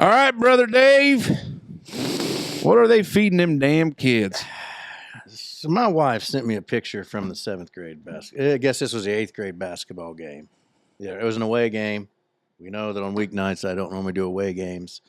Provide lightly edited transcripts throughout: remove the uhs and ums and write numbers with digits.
All right, Brother Dave. What are they feeding them damn kids? So my wife sent me a picture from the 7th grade I guess this was the 8th grade basketball game. Yeah, it was an away game. We know that on weeknights I don't normally do away games.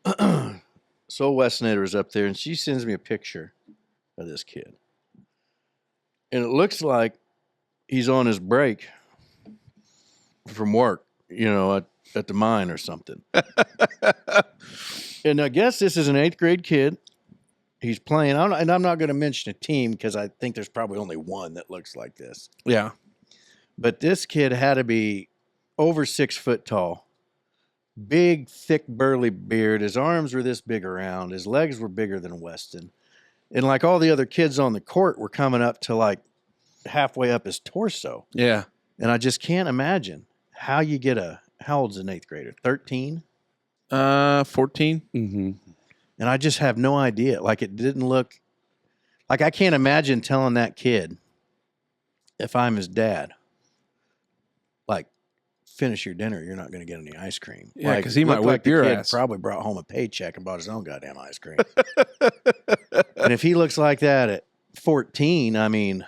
So Westnader was up there, and she sends me a picture of this kid. And it looks like he's on his break from work, at the mine or something. And I guess this is an 8th grade kid. He's playing, and I'm not going to mention a team because I think there's probably only one that looks like this. Yeah. But this kid had to be over 6 foot tall, big, thick, burly beard. His arms were this big around. His legs were bigger than Weston. And like all the other kids on the court were coming up to like halfway up his torso. Yeah. And I just can't imagine how you get how old's an 8th grader? 13? 14. Mm-hmm. And I just have no idea. Like, it didn't look like, I can't imagine telling that kid, if I'm his dad, like, finish your dinner, you're not going to get any ice cream. Yeah, because like, he might whip your ass. Probably brought home a paycheck and bought his own goddamn ice cream. And if he looks like that at 14, I mean,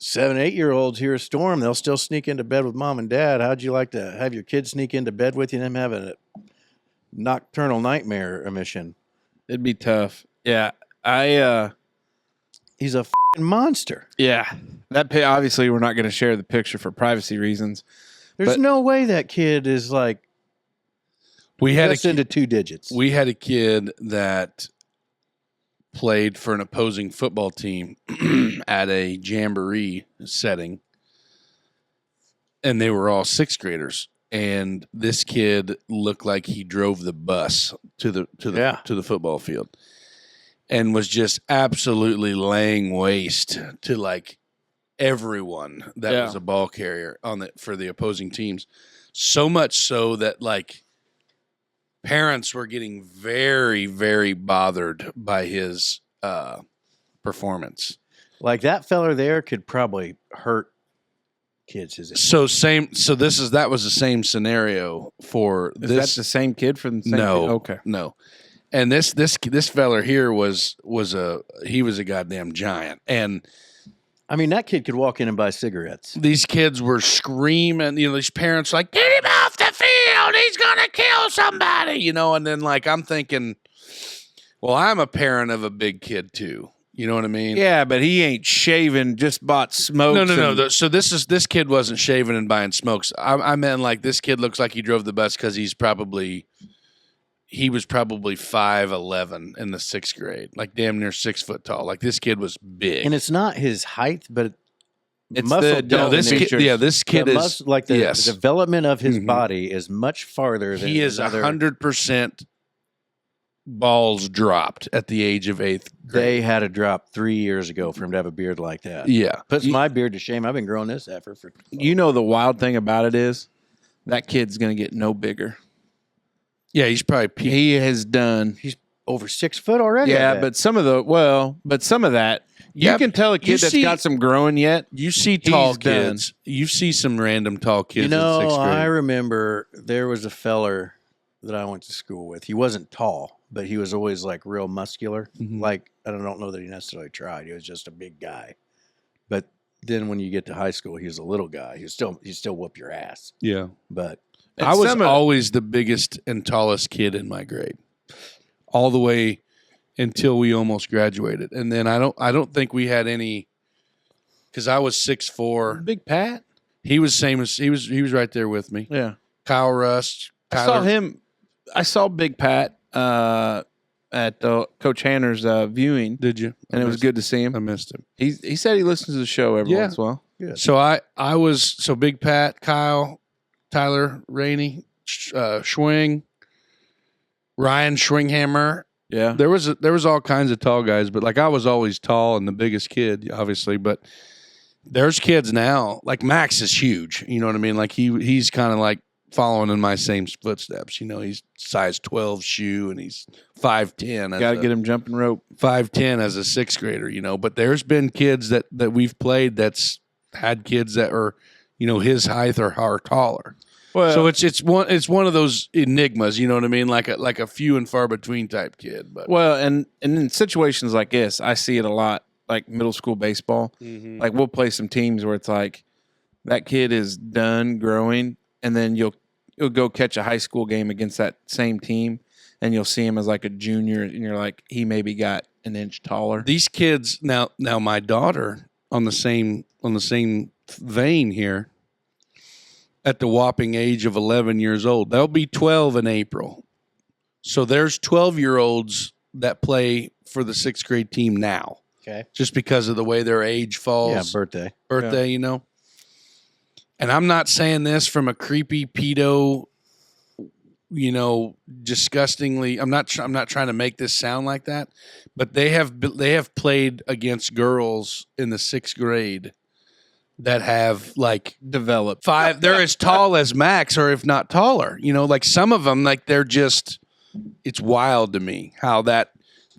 7, 8-year-olds hear a storm, they'll still sneak into bed with mom and dad. How'd you like to have your kids sneak into bed with you and them having a nocturnal nightmare emission? It'd be tough. Yeah. He's a f***ing monster. Yeah. Obviously, we're not going to share the picture for privacy reasons. There's no way that kid is like into 2 digits. We had a kid that played for an opposing football team at a jamboree setting, and they were all 6th graders. And this kid looked like he drove the bus to the football field, and was just absolutely laying waste to like everyone that was a ball carrier for the opposing teams. So much so that like parents were getting very, very bothered by his performance. Like, that feller there could probably hurt kids his age. So that was the same scenario for this. Is that the same kid from the same No. kid? Okay. No. And this feller here was a goddamn giant. And I mean, that kid could walk in and buy cigarettes. these kids were screaming, these parents like, get him off the field, he's gonna kill somebody, and then like I'm thinking, well, I'm a parent of a big kid too. You know what I mean? Yeah, but he ain't shaving, just bought smokes. No. So this kid wasn't shaving and buying smokes. I meant like this kid looks like he drove the bus because he was probably 5'11" in the 6th grade, like damn near 6 foot tall. Like this kid was big. And it's not his height, but It's muscle the this kid, this kid the is the development of his Mhm. body is much farther than he is 100% balls dropped at the age of 8th grade. They had a drop 3 years ago for him to have a beard like that. Yeah. Puts my beard to shame. I've been growing this effort for. You know the wild thing about it is that kid's going to get no bigger. Yeah, he's probably He has done. He's over 6 foot already. Yeah, but some of that, you can tell a kid that's got some growing yet. You see tall He's done. kids. You see some random tall kids you know, in 6th grade. I remember there was a feller that I went to school with. He wasn't tall, but he was always like real muscular. Mhm. Like, I don't know that he necessarily tried. He was just a big guy. But then when you get to high school, he was a little guy. He still whoop your ass. Yeah. But I was always the biggest and tallest kid in my grade, all the way until we almost graduated. And then I don't think we had any, because I was 6'4". Big Pat. He was same as he was right there with me. Yeah. Kyle Rust. I saw him. I saw Big Pat at Coach Hanner's viewing. Did you? And it was good to see him. I missed him. He said he listens to the show every Yeah. once in a while. good. So I was Big Pat, Kyle, Tyler Rainey, Schwing, Ryan Schwinghammer. Yeah. There was all kinds of tall guys, but like I was always tall and the biggest kid, obviously. But there's kids now, like Max is huge. You know what I mean? Like he's kind of like following in my same footsteps. You know, he's size 12 shoe and he's 5'10". Got to get him jumping rope. 5'10" as a 6th grader. You know, but there's been kids that we've played that's had kids that are, you know, his height or taller. Well, So it's one of those enigmas, you know what I mean? Like a few and far between type kid. But well, and in situations like this, I see it a lot, like middle school baseball. Like we'll play some teams where it's like that kid is done growing, and then you'll go catch a high school game against that same team, and you'll see him as like a junior, and you're like, he maybe got an inch taller. these kids now my daughter on the same vein here, at the whopping age of 11 years old, they'll be 12 in April. So there's 12-year-olds that play for the 6th grade team now. Okay. Just because of the way their age falls. Yeah, birthday, Yeah. You know. And I'm not saying this from a creepy pedo, you know, disgustingly. I'm not trying to make this sound like that, but they have played against girls in the 6th grade that have like Developed. they're as tall as Max, or if not taller. You know, like some of them, like they're just. It's wild to me how that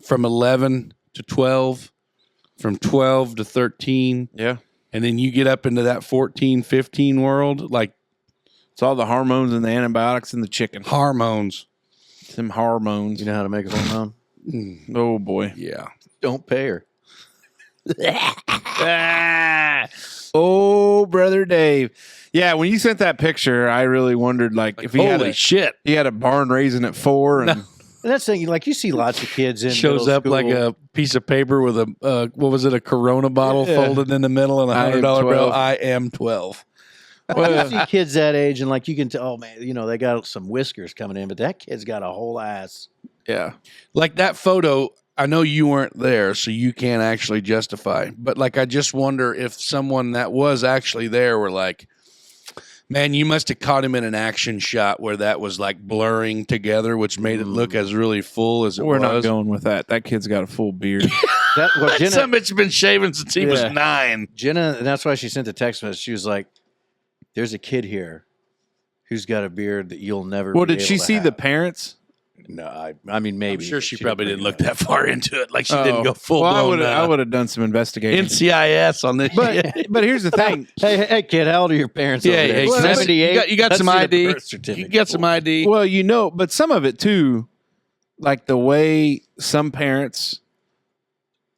from 11 to 12, from 12 to 13. Yeah. And then you get up into that 14, 15 world, like It's all the hormones and the antibiotics and the chicken. hormones. Some hormones. you know how to make a hormone? Oh, boy. Yeah. Don't pay her. Oh, brother Dave. Yeah, when you sent that picture, I really wondered, like if he Holy shit. he had a barn raising at 4 and And that's the thing, like you see lots of kids in Shows middle up like school. a piece of paper with a, what was it, a Corona bottle Yeah. folded in the middle and I am $100 bill. 12. I am 12. Well, you see kids that age, and like you can tell, oh man, you know they got some whiskers coming in, but that kid's got a whole ass. yeah. Like that photo, I know you weren't there, so you can't actually justify. But like, I just wonder if someone that was actually there were like, man, you must have caught him in an action shot where that was like blurring together, which made it look as really full as it We're was. not going with that. That kid's got a full beard. That well, Jenna, Some bitch been shaving since he was Yeah. 9. Jenna, and that's why she sent the text message. She was like, "There's a kid here who's got a beard that you'll never." Well, be did she able to see the have." parents? No, I mean maybe. I'm sure she but probably didn't didn't bring look it up. that far into it. Like she didn't go full Well, blown I would have done some investigation. NCIS on this shit. But here's the thing. Hey, kid, how old are your parents? Yeah, over there? hey, can I see- 78. you got Let's some see the ID. birth certificate. You got some ID. Well, you know, but some of it too, like the way some parents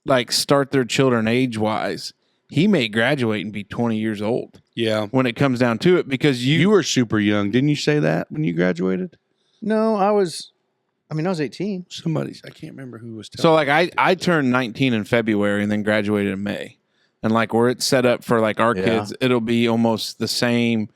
like start their children age wise, he may graduate and be 20 years old Yeah. when it comes down to it because You were super young. Didn't you say that when you graduated? No, I was 18. Somebody's, I can't remember who was telling so like I turned 19 in February and then graduated in May. And like where it's set up for like our Yeah. kids, it'll be almost the same.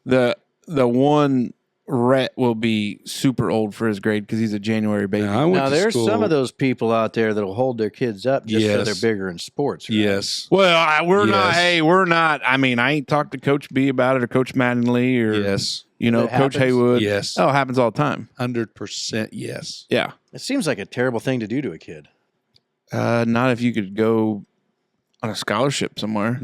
The one Rhett will be super old for his grade because he's a January baby. I went Now, to there's school. some of those people out there that'll hold their kids up just so Yes. they're bigger in sports. Right? Yes. Well, we're not. Yes. Hey, we're not. I mean, I ain't talked to Coach B about it or Coach Mattingly or Yes. you know It Coach happens? Haywood. Yes. Oh, it happens all the time. 100% yes. Yeah. It seems like a terrible thing to do to a kid. Not if you could go on a scholarship somewhere.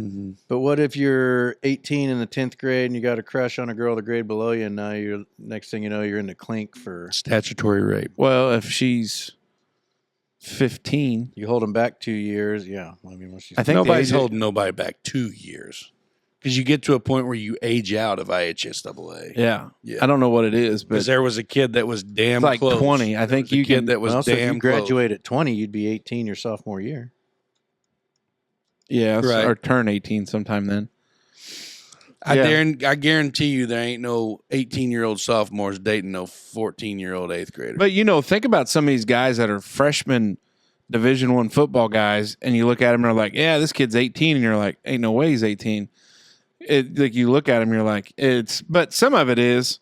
But what if you're 18 in the 10th grade and you got a crush on a girl the grade below you, and now you're next thing you know you're in the clink for Statutory rape. Well, if she's 15, you hold them back 2 years. Yeah, I mean, once you I think Nobody's the age- holding nobody back 2 years. Because you get to a point where you age out of IHSAA. Yeah. Yeah. I don't know what it is, but Because there was a kid that was damn it's like close. 20. I There think was a you kid can. that was well, so if damn you graduate at 20, you'd be 18 your sophomore year. Yeah, Right. or turn 18 sometime then. close. Yeah. I guarantee you there ain't no 18-year-old sophomores dating no 14-year-old 8th grader. But you know, think about some of these guys that are freshman Division I football guys, and you look at them and are like, "Yeah, this kid's 18," and you're like, "Ain't no way he's 18." Like you look at him, you're like, "It's." But some of it is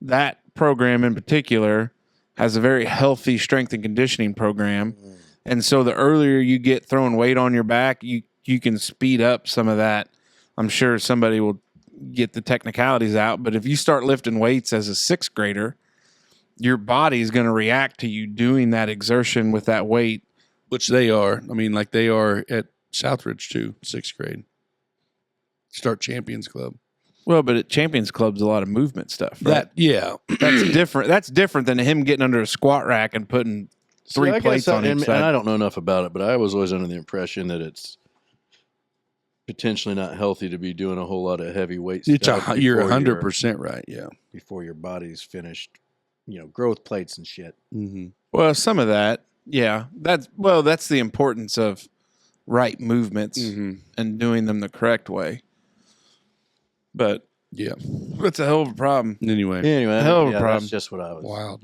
that program in particular has a very healthy strength and conditioning program, and so the earlier you get throwing weight on your back, you can speed up some of that. I'm sure somebody will get the technicalities out, but if you start lifting weights as a 6th grader, your body is going to react to you doing that exertion with that weight. Which they are. I mean, like they are at Southridge too, 6th grade. Start Champions Club. Well, but at Champions Club's a lot of movement stuff. Right? That, yeah. That's different. That's different than him getting under a squat rack and putting three I guess plates on and, each and I side. don't know enough about it, but I was always under the impression that it's potentially not healthy to be doing a whole lot of heavy weight stuff. You're before 100% right. Yeah. before your body's finished, growth plates and shit. Mm-hmm. Well, some of that, yeah. That's the importance of right movements and doing them the correct way. But Yeah. that's a hell of a problem. Anyway. Anyway, Hell of a that's problem. just what I was. Wild.